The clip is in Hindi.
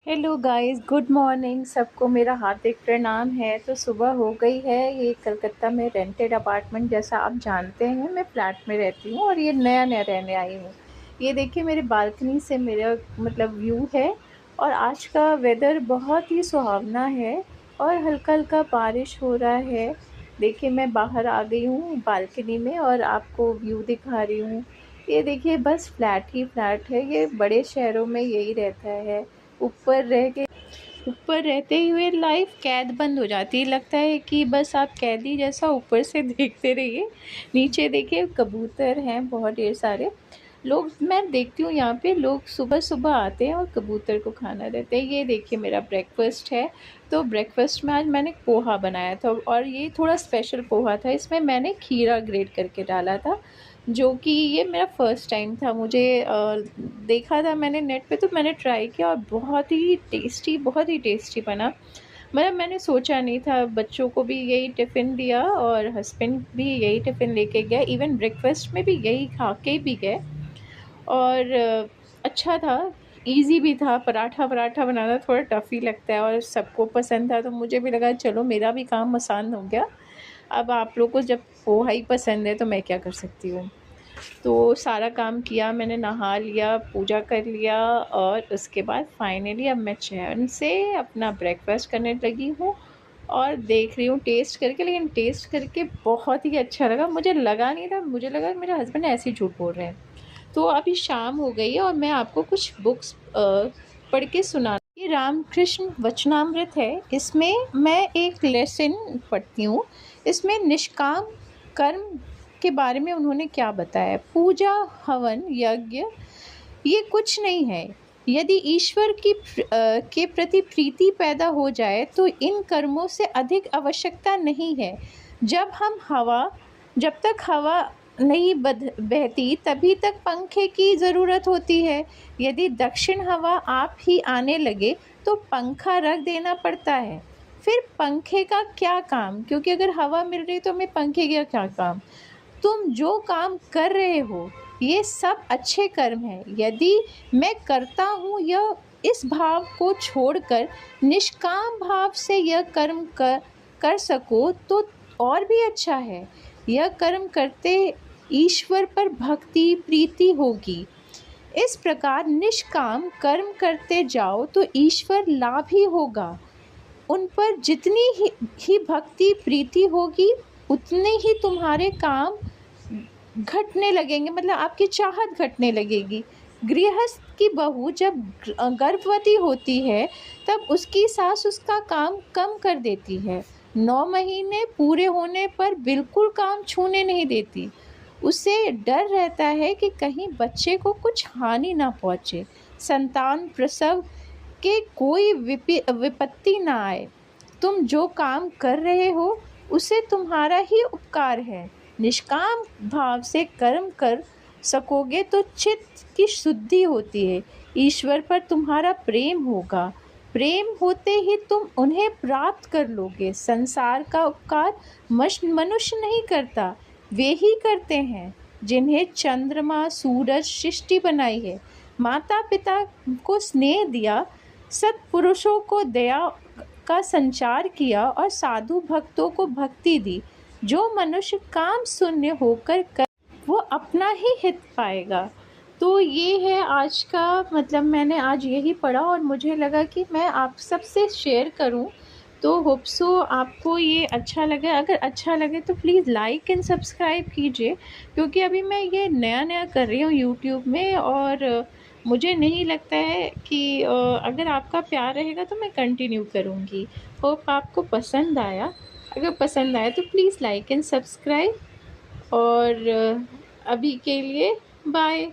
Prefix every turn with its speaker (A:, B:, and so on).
A: Hello guys, good morning. सबको मेरा हार्दिक प्रणाम है। तो सुबह हो गई है। ये कलकत्ता में रेंटेड अपार्टमेंट, जैसा आप जानते हैं, मैं फ्लैट में रहती हूँ और ये नया नया रहने आई हूँ। ये देखिए, मेरे बालकनी से मेरा मतलब व्यू है। और आज का वेदर बहुत ही सुहावना है और हल्का हल्का बारिश हो रहा है। देखिए, मैं बाहर आ गई हूँ बालकनी में और आपको व्यू दिखा रही हूँ। ये देखिए, बस फ्लैट ही फ्लैट है। ये बड़े शहरों में यही रहता है। ऊपर रह के ऊपर रहते हुए लाइफ कैद बंद हो जाती है। लगता है कि बस आप कैदी जैसा ऊपर से देखते रहिए। नीचे देखिए, कबूतर हैं बहुत ढेर सारे। लोग, मैं देखती हूँ यहाँ पे लोग सुबह सुबह आते हैं और कबूतर को खाना देते हैं। ये देखिए, मेरा ब्रेकफास्ट है। तो ब्रेकफास्ट में आज मैंने पोहा बनाया था और ये थोड़ा स्पेशल पोहा था। इसमें मैंने खीरा ग्रेट करके डाला था, जो कि ये मेरा फर्स्ट टाइम था। मुझे देखा था मैंने नेट पे, तो मैंने ट्राई किया और बहुत ही टेस्टी बना। मतलब मैंने सोचा नहीं था। बच्चों को भी यही टिफ़िन दिया और हस्बैंड भी यही टिफ़िन लेके गए। इवन ब्रेकफास्ट में भी यही खा के भी गए। और अच्छा था, इजी भी था। पराठा पराठा बनाना थोड़ा टफ ही लगता है और सबको पसंद था, तो मुझे भी लगा चलो मेरा भी काम आसान हो गया। अब आप लोग को जब पोहा ही पसंद है तो मैं क्या कर सकती हूँ। तो सारा काम किया मैंने, नहा लिया, पूजा कर लिया और उसके बाद फाइनली अब मैं चैन से अपना ब्रेकफास्ट करने लगी हूँ। और देख रही हूँ टेस्ट करके, लेकिन टेस्ट करके बहुत ही अच्छा लगा। मुझे लगा नहीं था, मुझे लगा मेरे हस्बैंड ऐसे ही झूठ बोल रहे हैं। तो अभी शाम हो गई है और मैं आपको कुछ बुक्स पढ़ के सुना। ये रामकृष्ण वचनामृत है। इसमें मैं एक लेसन पढ़ती हूँ। इसमें निष्काम कर्म के बारे में उन्होंने क्या बताया। पूजा, हवन, यज्ञ ये कुछ नहीं है। यदि ईश्वर के प्रति प्रीति पैदा हो जाए तो इन कर्मों से अधिक आवश्यकता नहीं है। जब तक हवा नहीं बहती तभी तक पंखे की ज़रूरत होती है। यदि दक्षिण हवा आप ही आने लगे तो पंखा रख देना पड़ता है। फिर पंखे का क्या काम, क्योंकि अगर हवा मिल रही तो हमें पंखे का क्या काम। तुम जो काम कर रहे हो ये सब अच्छे कर्म हैं। यदि मैं करता हूँ यह इस भाव को छोड़कर निष्काम भाव से यह कर्म कर सको तो और भी अच्छा है। यह कर्म करते ईश्वर पर भक्ति प्रीति होगी। इस प्रकार निष्काम कर्म करते जाओ तो ईश्वर लाभ ही होगा। उन पर जितनी ही भक्ति प्रीति होगी उतने ही तुम्हारे काम घटने लगेंगे, मतलब आपकी चाहत घटने लगेगी। गृहस्थ की बहू जब गर्भवती होती है तब उसकी सास उसका काम कम कर देती है। 9 महीने पूरे होने पर बिल्कुल काम छूने नहीं देती। उसे डर रहता है कि कहीं बच्चे को कुछ हानि ना पहुँचे, संतान प्रसव के कोई विपत्ति ना आए। तुम जो काम कर रहे हो उसे तुम्हारा ही उपकार है। निष्काम भाव से कर्म कर सकोगे तो चित्त की शुद्धि होती है। ईश्वर पर तुम्हारा प्रेम होगा। प्रेम होते ही तुम उन्हें प्राप्त कर लोगे। संसार का उपकार मनुष्य नहीं करता, वे ही करते हैं जिन्हें चंद्रमा सूरज सृष्टि बनाई है। माता पिता को स्नेह दिया, सत्पुरुषों को दया का संचार किया और साधु भक्तों को भक्ति दी। जो मनुष्य काम शून्य होकर कर वो अपना ही हित पाएगा। तो ये है आज का, मतलब मैंने आज यही पढ़ा और मुझे लगा कि मैं आप सबसे शेयर करूं। तो होप सो आपको ये अच्छा लगे। अगर अच्छा लगे तो प्लीज़ लाइक एंड सब्सक्राइब कीजिए, क्योंकि अभी मैं ये नया नया कर रही हूँ यूट्यूब में और मुझे नहीं लगता है कि अगर आपका प्यार रहेगा तो मैं कंटिन्यू करूँगी। होप आपको पसंद आया। अगर पसंद आया तो प्लीज़ लाइक एंड सब्सक्राइब। और अभी के लिए बाय।